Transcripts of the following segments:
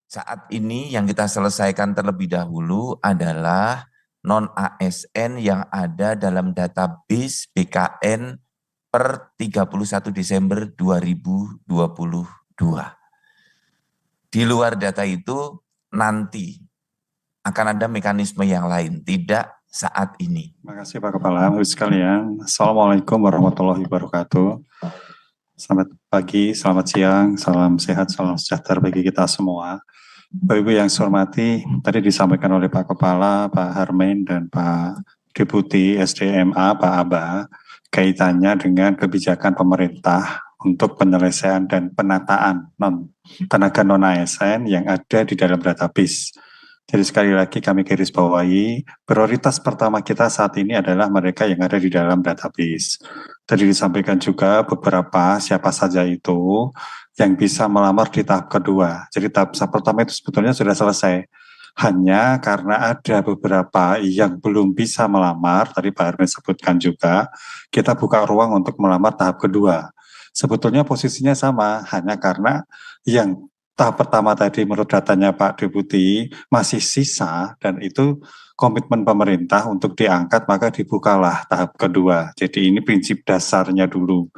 Saat ini yang kita selesaikan terlebih dahulu adalah non-ASN yang ada dalam database BKN per 31 Desember 2022. Di luar data itu nanti akan ada mekanisme yang lain, tidak saat ini. Terima kasih Pak Kepala, Bapak sekalian. Assalamualaikum warahmatullahi wabarakatuh. Selamat pagi, selamat siang, salam sehat, salam sejahtera bagi kita semua. Bapak Ibu yang saya hormati, tadi disampaikan oleh Pak Kepala, Pak Harmain, dan Pak Deputi SDMA, Pak Aba, kaitannya dengan kebijakan pemerintah untuk penyelesaian dan penataan tenaga non-ASN yang ada di dalam database. Jadi sekali lagi kami garis bawahi, prioritas pertama kita saat ini adalah mereka yang ada di dalam database. Tadi disampaikan juga beberapa siapa saja itu yang bisa melamar di tahap kedua. Jadi tahap pertama itu sebetulnya sudah selesai. Hanya karena ada beberapa yang belum bisa melamar, tadi Pak Hermin sebutkan juga, kita buka ruang untuk melamar tahap kedua. Sebetulnya posisinya sama, hanya karena yang tahap pertama tadi menurut datanya Pak Deputi masih sisa dan itu komitmen pemerintah untuk diangkat maka dibukalah tahap kedua. Jadi ini prinsip dasarnya dulu.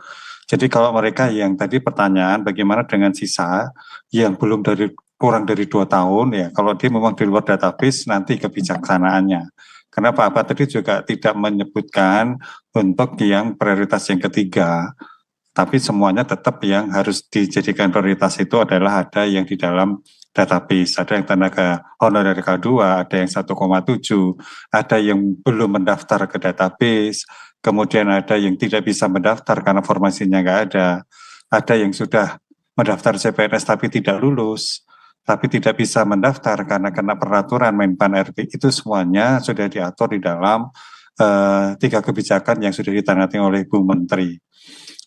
Jadi kalau mereka yang tadi pertanyaan bagaimana dengan sisa yang belum kurang dari 2 tahun ya kalau dia memang di luar database nanti kebijaksanaannya. Karena Pak Abad tadi juga tidak menyebutkan untuk yang prioritas yang ketiga. Tapi semuanya tetap yang harus dijadikan prioritas itu adalah ada yang di dalam database, ada yang tenaga honorer K2, ada yang 1,7, ada yang belum mendaftar ke database, kemudian ada yang tidak bisa mendaftar karena formasinya nggak ada yang sudah mendaftar CPNS tapi tidak lulus, tapi tidak bisa mendaftar karena kena peraturan Menpan RB, itu semuanya sudah diatur di dalam 3 kebijakan yang sudah ditangani oleh Bu Menteri.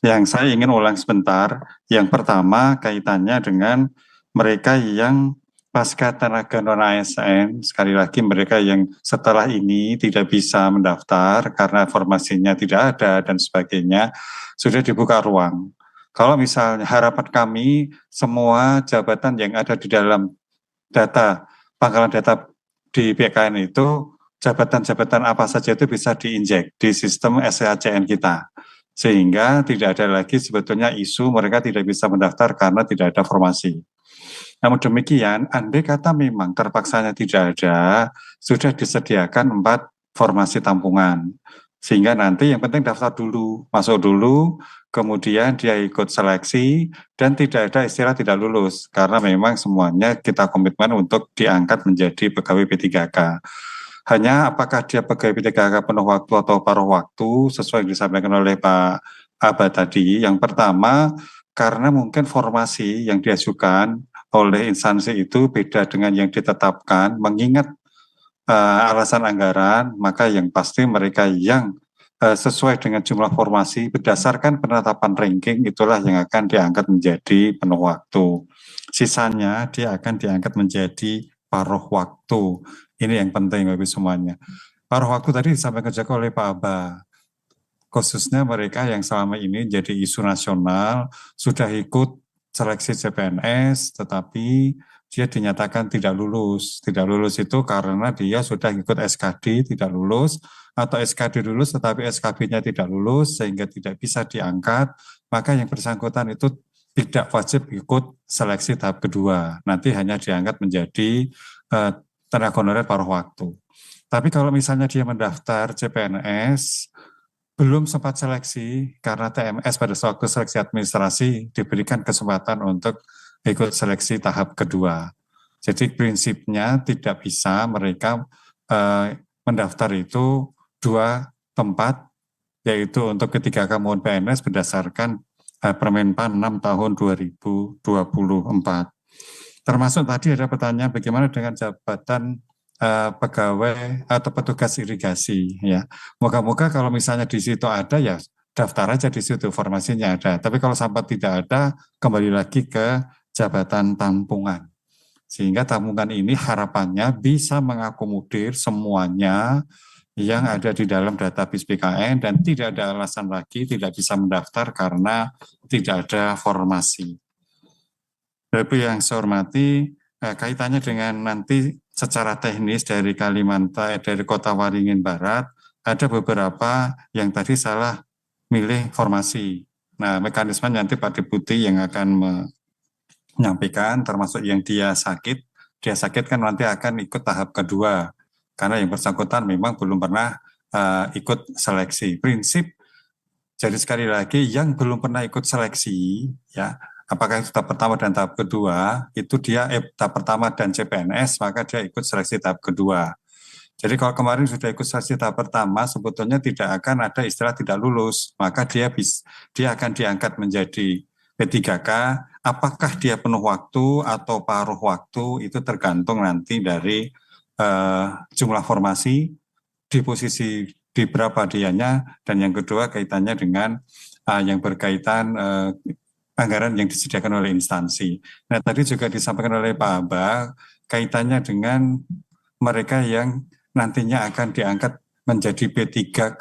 Yang saya ingin ulang sebentar, yang pertama kaitannya dengan mereka yang pasca tenaga non-ASN, sekali lagi mereka yang setelah ini tidak bisa mendaftar karena formasinya tidak ada dan sebagainya, sudah dibuka ruang. Kalau misalnya harapan kami semua jabatan yang ada di dalam data, pangkalan data di BKN itu, jabatan-jabatan apa saja itu bisa diinjek di sistem SCACN kita. Sehingga tidak ada lagi sebetulnya isu mereka tidak bisa mendaftar karena tidak ada formasi. Namun demikian, andai kata memang terpaksanya tidak ada, sudah disediakan 4 formasi tampungan. Sehingga nanti yang penting daftar dulu, masuk dulu, kemudian dia ikut seleksi, dan tidak ada istilah tidak lulus, karena memang semuanya kita komitmen untuk diangkat menjadi pegawai P3K. Hanya apakah dia pegawai P3K penuh waktu atau paruh waktu, sesuai yang disampaikan oleh Pak Aba tadi. Yang pertama, karena mungkin formasi yang diajukan oleh instansi itu beda dengan yang ditetapkan, mengingat alasan anggaran, maka yang pasti mereka yang sesuai dengan jumlah formasi berdasarkan penetapan ranking itulah yang akan diangkat menjadi penuh waktu. Sisanya dia akan diangkat menjadi paruh waktu. Ini yang penting bagi semuanya. Paruh waktu tadi disampaikan juga oleh Pak Aba. Khususnya mereka yang selama ini jadi isu nasional, sudah ikut seleksi CPNS, tetapi dia dinyatakan tidak lulus. Tidak lulus itu karena dia sudah ikut SKD, tidak lulus, atau SKD lulus tetapi SKB-nya tidak lulus, sehingga tidak bisa diangkat, maka yang bersangkutan itu tidak wajib ikut seleksi tahap kedua. Nanti hanya diangkat menjadi tenaga honorer paruh waktu. Tapi kalau misalnya dia mendaftar CPNS, belum sempat seleksi karena TMS pada waktu seleksi administrasi diberikan kesempatan untuk ikut seleksi tahap kedua. Jadi prinsipnya tidak bisa mereka mendaftar itu 2 tempat, yaitu untuk ketiga kamuan PNS berdasarkan Permenpan 6 tahun 2024. Termasuk tadi ada pertanyaan bagaimana dengan jabatan pegawai atau petugas irigasi ya. Moga-moga kalau misalnya di situ ada ya daftar aja di situ formasinya ada. Tapi kalau sampai tidak ada kembali lagi ke jabatan tampungan. Sehingga tampungan ini harapannya bisa mengakomodir semuanya yang ada di dalam database BKN dan tidak ada alasan lagi tidak bisa mendaftar karena tidak ada formasi. Bapak yang saya hormati, kaitannya dengan nanti secara teknis dari Kalimantan, dari Kota Waringin Barat, ada beberapa yang tadi salah milih formasi. Nah, mekanisme nanti Pak Deputi yang akan menyampaikan, termasuk yang dia sakit kan nanti akan ikut tahap kedua, karena yang bersangkutan memang belum pernah ikut seleksi. Prinsip, jadi sekali lagi yang belum pernah ikut seleksi, ya, apakah itu tahap pertama dan tahap kedua, itu dia tahap pertama dan CPNS, maka dia ikut seleksi tahap kedua. Jadi kalau kemarin sudah ikut seleksi tahap pertama, sebetulnya tidak akan ada istilah tidak lulus, maka dia akan diangkat menjadi P3K. Apakah dia penuh waktu atau paruh waktu itu tergantung nanti dari jumlah formasi, di posisi di berapa dianya, dan yang kedua kaitannya dengan yang berkaitan anggaran yang disediakan oleh instansi. Nah, tadi juga disampaikan oleh Pak Abah kaitannya dengan mereka yang nantinya akan diangkat menjadi P3K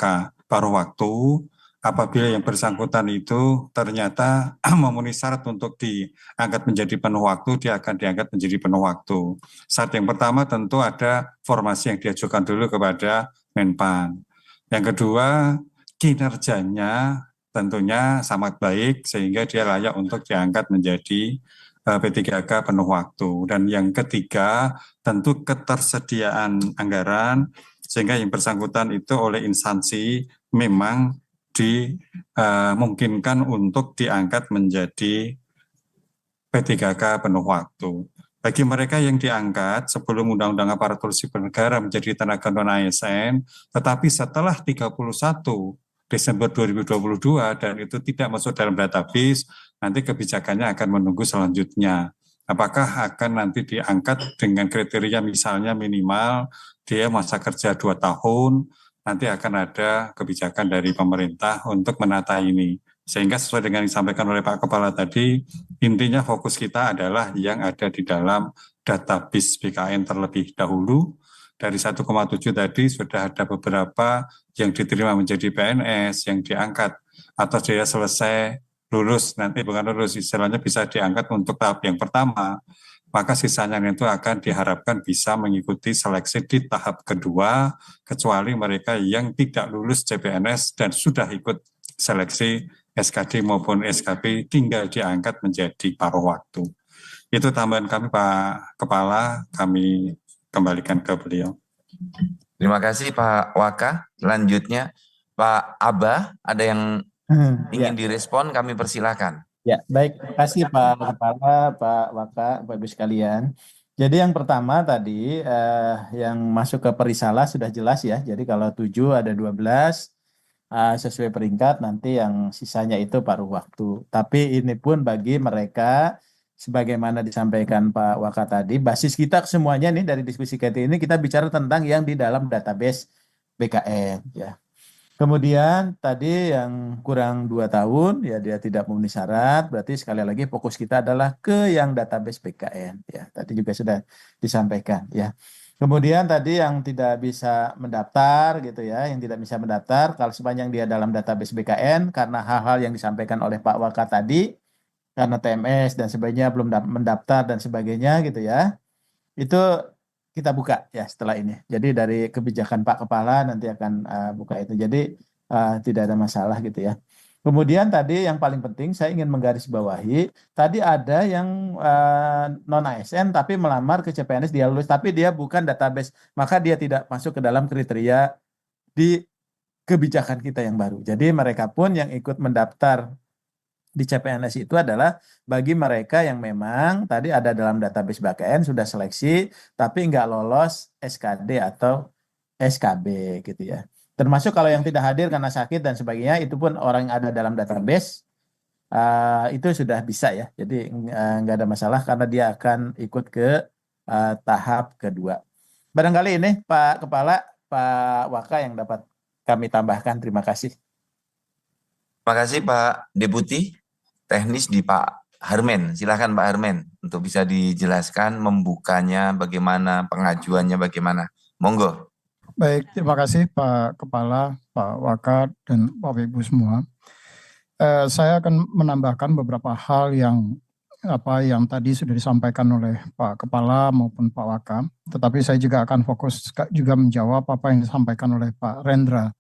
paruh waktu apabila yang bersangkutan itu ternyata memenuhi syarat untuk diangkat menjadi penuh waktu, dia akan diangkat menjadi penuh waktu. Syarat yang pertama tentu ada formasi yang diajukan dulu kepada Menpan. Yang kedua, kinerjanya tentunya sangat baik sehingga dia layak untuk diangkat menjadi P3K penuh waktu. Dan yang ketiga, tentu ketersediaan anggaran sehingga yang bersangkutan itu oleh instansi memang dimungkinkan untuk diangkat menjadi P3K penuh waktu. Bagi mereka yang diangkat sebelum Undang-Undang Aparatur Sipil Negara menjadi tenaga non-ASN, tetapi setelah 31 Desember 2022 dan itu tidak masuk dalam database, nanti kebijakannya akan menunggu selanjutnya. Apakah akan nanti diangkat dengan kriteria misalnya minimal dia masa kerja 2 tahun, nanti akan ada kebijakan dari pemerintah untuk menata ini. Sehingga sesuai dengan yang disampaikan oleh Pak Kepala tadi, intinya fokus kita adalah yang ada di dalam database BKN terlebih dahulu. Dari 1,7 tadi sudah ada beberapa yang diterima menjadi PNS, yang diangkat atau dia selesai lulus, nanti bukan lulus, istilahnya bisa diangkat untuk tahap yang pertama. Maka sisanya itu akan diharapkan bisa mengikuti seleksi di tahap kedua, kecuali mereka yang tidak lulus CPNS dan sudah ikut seleksi SKD maupun SKP tinggal diangkat menjadi paruh waktu. Itu tambahan kami Pak Kepala, kami kembalikan ke beliau. Terima kasih Pak Waka. Selanjutnya Pak Abah, ada yang ingin direspon, kami persilakan. Ya, baik. Terima kasih Pak Kepala, Pak Waka, Bapak Ibu sekalian. Jadi yang pertama tadi, yang masuk ke perisalah sudah jelas ya. Jadi kalau 7 ada 12, sesuai peringkat, nanti yang sisanya itu paruh waktu. Tapi ini pun bagi mereka, sebagaimana disampaikan Pak Waka tadi, basis kita semuanya nih dari diskusi kita ini, kita bicara tentang yang di dalam database BKN. Ya. Kemudian tadi yang kurang 2 tahun, ya dia tidak memenuhi syarat, berarti sekali lagi fokus kita adalah ke yang database BKN. Ya, tadi juga sudah disampaikan. Ya. Kemudian tadi yang tidak bisa mendaftar gitu ya, yang tidak bisa mendaftar kalau sepanjang dia dalam database BKN karena hal-hal yang disampaikan oleh Pak Waka tadi, karena TMS dan sebagainya belum mendaftar dan sebagainya gitu ya, itu kita buka ya setelah ini. Jadi dari kebijakan Pak Kepala nanti akan buka itu. Jadi tidak ada masalah gitu ya. Kemudian tadi yang paling penting saya ingin menggarisbawahi, tadi ada yang non ASN tapi melamar ke CPNS, dia lulus tapi dia bukan database, maka dia tidak masuk ke dalam kriteria di kebijakan kita yang baru. Jadi mereka pun yang ikut mendaftar di CPNS itu adalah bagi mereka yang memang tadi ada dalam database BKN sudah seleksi tapi nggak lolos SKD atau SKB gitu ya. Termasuk kalau yang tidak hadir karena sakit dan sebagainya, itu pun orang yang ada dalam database itu sudah bisa ya. Jadi nggak ada masalah karena dia akan ikut ke tahap kedua. Barangkali ini Pak Kepala, Pak Waka yang dapat kami tambahkan. Terima kasih. Terima kasih Pak Deputi. Teknis di Pak Harmen. Silakan Pak Harmen untuk bisa dijelaskan membukanya bagaimana, pengajuannya bagaimana. Monggo. Baik, terima kasih Pak Kepala, Pak Waka, dan Bapak Ibu semua. Saya akan menambahkan beberapa hal yang apa yang tadi sudah disampaikan oleh Pak Kepala maupun Pak Waka, tetapi saya juga akan fokus juga menjawab apa yang disampaikan oleh Pak Rendra.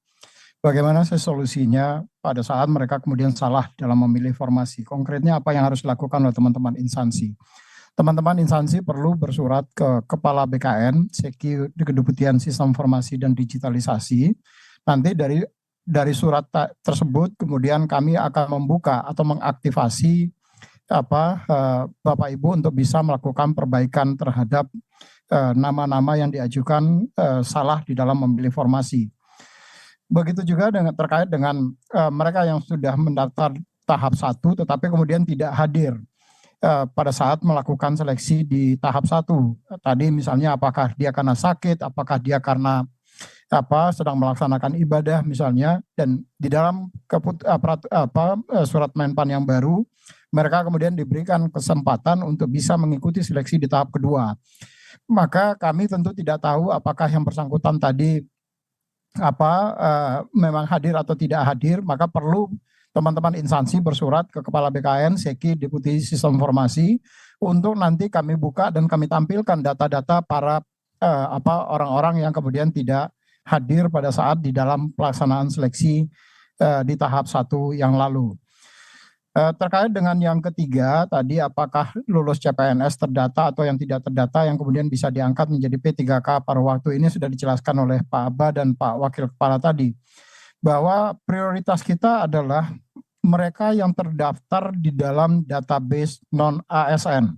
Bagaimana solusinya pada saat mereka kemudian salah dalam memilih formasi? Konkretnya apa yang harus dilakukan oleh teman-teman instansi? Teman-teman instansi perlu bersurat ke Kepala BKN, Seki Kedeputian Sistem Informasi dan Digitalisasi. Nanti dari surat tersebut kemudian kami akan membuka atau mengaktifasi Bapak Ibu untuk bisa melakukan perbaikan terhadap nama-nama yang diajukan salah di dalam memilih formasi. Begitu juga terkait dengan mereka yang sudah mendaftar tahap 1 tetapi kemudian tidak hadir pada saat melakukan seleksi di tahap 1. Tadi misalnya apakah dia karena sakit, apakah dia karena sedang melaksanakan ibadah misalnya, dan di dalam surat Menpan yang baru mereka kemudian diberikan kesempatan untuk bisa mengikuti seleksi di tahap kedua. Maka kami tentu tidak tahu apakah yang bersangkutan tadi memang hadir atau tidak hadir, maka perlu teman-teman instansi bersurat ke Kepala BKN, Seki, Deputi Sistem Informasi, untuk nanti kami buka dan kami tampilkan data-data para orang-orang yang kemudian tidak hadir pada saat di dalam pelaksanaan seleksi di tahap 1 yang lalu. Terkait dengan yang ketiga tadi, apakah lulus CPNS terdata atau yang tidak terdata yang kemudian bisa diangkat menjadi P3K paruh waktu, ini sudah dijelaskan oleh Pak Aba dan Pak Wakil Kepala tadi, bahwa prioritas kita adalah mereka yang terdaftar di dalam database non-ASN.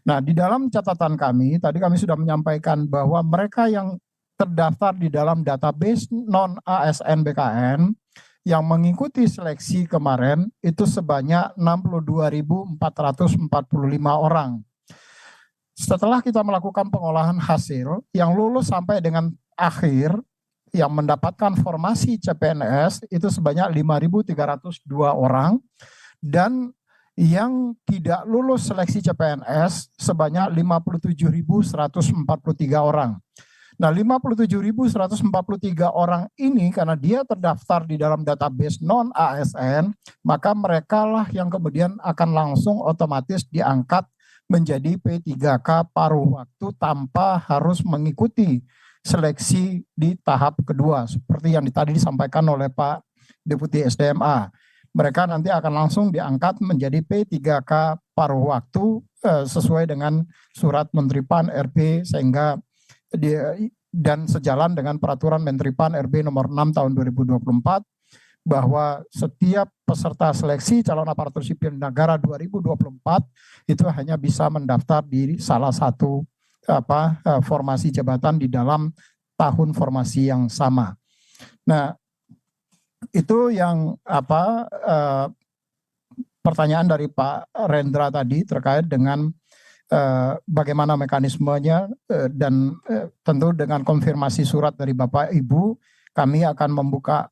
Nah, di dalam catatan kami, tadi kami sudah menyampaikan bahwa mereka yang terdaftar di dalam database non-ASN BKN yang mengikuti seleksi kemarin itu sebanyak 62.445 orang. Setelah kita melakukan pengolahan hasil, yang lulus sampai dengan akhir, yang mendapatkan formasi CPNS itu sebanyak 5.302 orang, dan yang tidak lulus seleksi CPNS sebanyak 57.143 orang. Nah, 57.143 orang ini karena dia terdaftar di dalam database non-ASN, maka mereka lah yang kemudian akan langsung otomatis diangkat menjadi P3K paruh waktu tanpa harus mengikuti seleksi di tahap kedua, seperti yang tadi disampaikan oleh Pak Deputi SDMA. Mereka nanti akan langsung diangkat menjadi P3K paruh waktu sesuai dengan surat Menteri PAN RB, sehingga dan sejalan dengan peraturan Menteri PAN RB nomor 6 tahun 2024 bahwa setiap peserta seleksi calon aparatur sipil negara 2024 itu hanya bisa mendaftar di salah satu formasi jabatan di dalam tahun formasi yang sama. Nah, itu yang pertanyaan dari Pak Rendra tadi terkait dengan bagaimana mekanismenya, dan tentu dengan konfirmasi surat dari Bapak Ibu kami akan membuka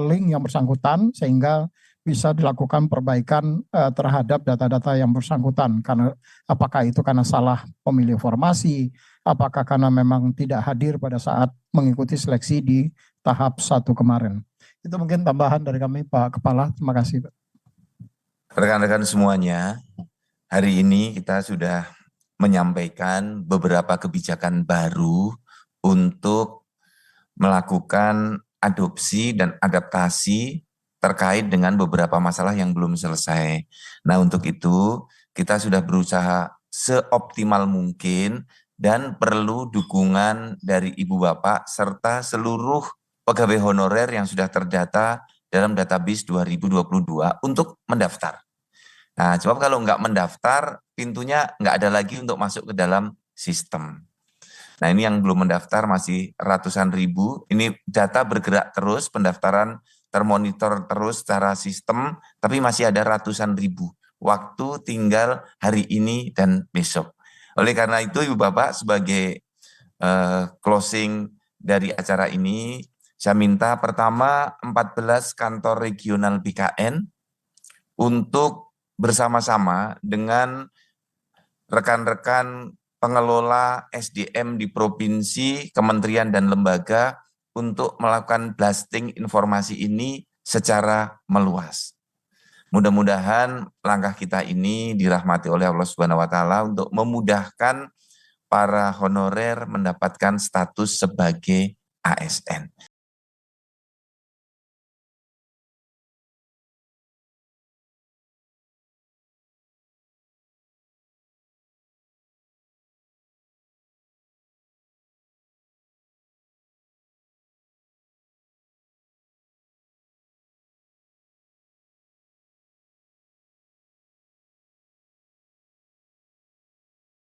link yang bersangkutan sehingga bisa dilakukan perbaikan terhadap data-data yang bersangkutan, karena apakah itu karena salah pemilih formasi, apakah karena memang tidak hadir pada saat mengikuti seleksi di tahap 1 kemarin. Itu mungkin tambahan dari kami, Pak Kepala. Terima kasih, Pak. Rekan-rekan semuanya, hari ini kita sudah menyampaikan beberapa kebijakan baru untuk melakukan adopsi dan adaptasi terkait dengan beberapa masalah yang belum selesai. Nah, untuk itu kita sudah berusaha seoptimal mungkin dan perlu dukungan dari Ibu Bapak serta seluruh pegawai honorer yang sudah terdata dalam database 2022 untuk mendaftar. Nah, sebab kalau nggak mendaftar, pintunya nggak ada lagi untuk masuk ke dalam sistem. Nah, ini yang belum mendaftar masih ratusan ribu. Ini data bergerak terus, pendaftaran termonitor terus secara sistem, tapi masih ada ratusan ribu. Waktu tinggal hari ini dan besok. Oleh karena itu, Ibu Bapak sebagai closing dari acara ini, saya minta pertama 14 kantor regional BKN untuk bersama-sama dengan rekan-rekan pengelola SDM di provinsi, kementerian dan lembaga untuk melakukan blasting informasi ini secara meluas. Mudah-mudahan langkah kita ini dirahmati oleh Allah Subhanahu wa taala untuk memudahkan para honorer mendapatkan status sebagai ASN.